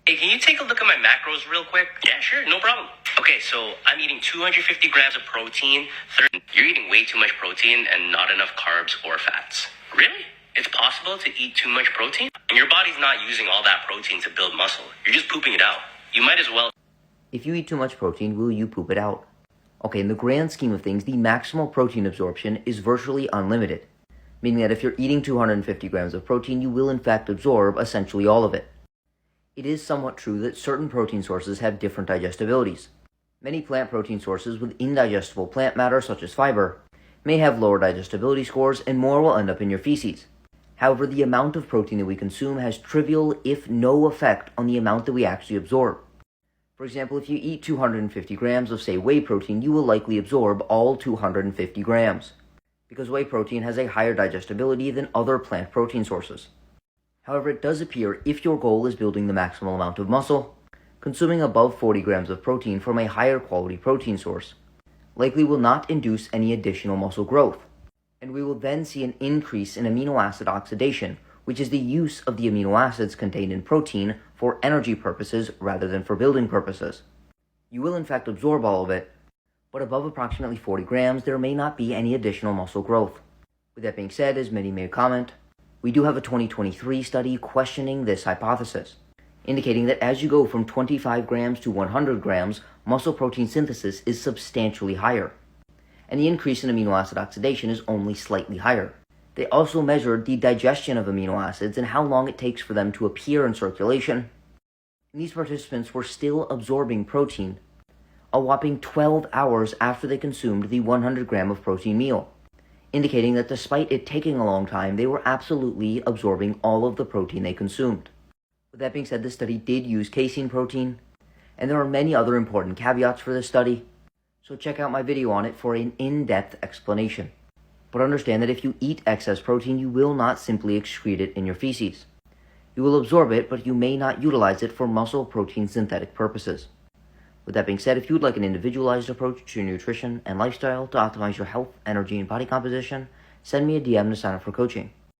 Hey, can you take a look at my macros real quick? Yeah, sure, no problem. Okay, so I'm eating 250 grams of protein. You're eating way too much protein and not enough carbs or fats. Really? It's possible to eat too much protein? And your body's not using all that protein to build muscle. You're just pooping it out. You might as well. If you eat too much protein, will you poop it out? Okay, in the grand scheme of things, the maximal protein absorption is virtually unlimited, meaning that if you're eating 250 grams of protein, you will in fact absorb essentially all of it. It is somewhat true that certain protein sources have different digestibilities. Many plant protein sources with indigestible plant matter, such as fiber, may have lower digestibility scores and more will end up in your feces. However, the amount of protein that we consume has trivial, if no effect on the amount that we actually absorb. For example, if you eat 250 grams of, say, whey protein, you will likely absorb all 250 grams, because whey protein has a higher digestibility than other plant protein sources. However, it does appear if your goal is building the maximal amount of muscle, consuming above 40 grams of protein from a higher quality protein source likely will not induce any additional muscle growth, and we will then see an increase in amino acid oxidation, which is the use of the amino acids contained in protein for energy purposes rather than for building purposes. You will in fact absorb all of it, but above approximately 40 grams, there may not be any additional muscle growth. With that being said, as many may comment, we do have a 2023 study questioning this hypothesis, indicating that as you go from 25 grams to 100 grams, muscle protein synthesis is substantially higher, and the increase in amino acid oxidation is only slightly higher. They also measured the digestion of amino acids and how long it takes for them to appear in circulation. And these participants were still absorbing protein a whopping 12 hours after they consumed the 100 gram of protein meal, indicating that despite it taking a long time, they were absolutely absorbing all of the protein they consumed. With that being said, this study did use casein protein, and there are many other important caveats for this study, so check out my video on it for an in-depth explanation. But understand that if you eat excess protein, you will not simply excrete it in your feces. You will absorb it, but you may not utilize it for muscle protein synthetic purposes. With that being said, if you would like an individualized approach to your nutrition and lifestyle to optimize your health, energy, and body composition, send me a DM to sign up for coaching.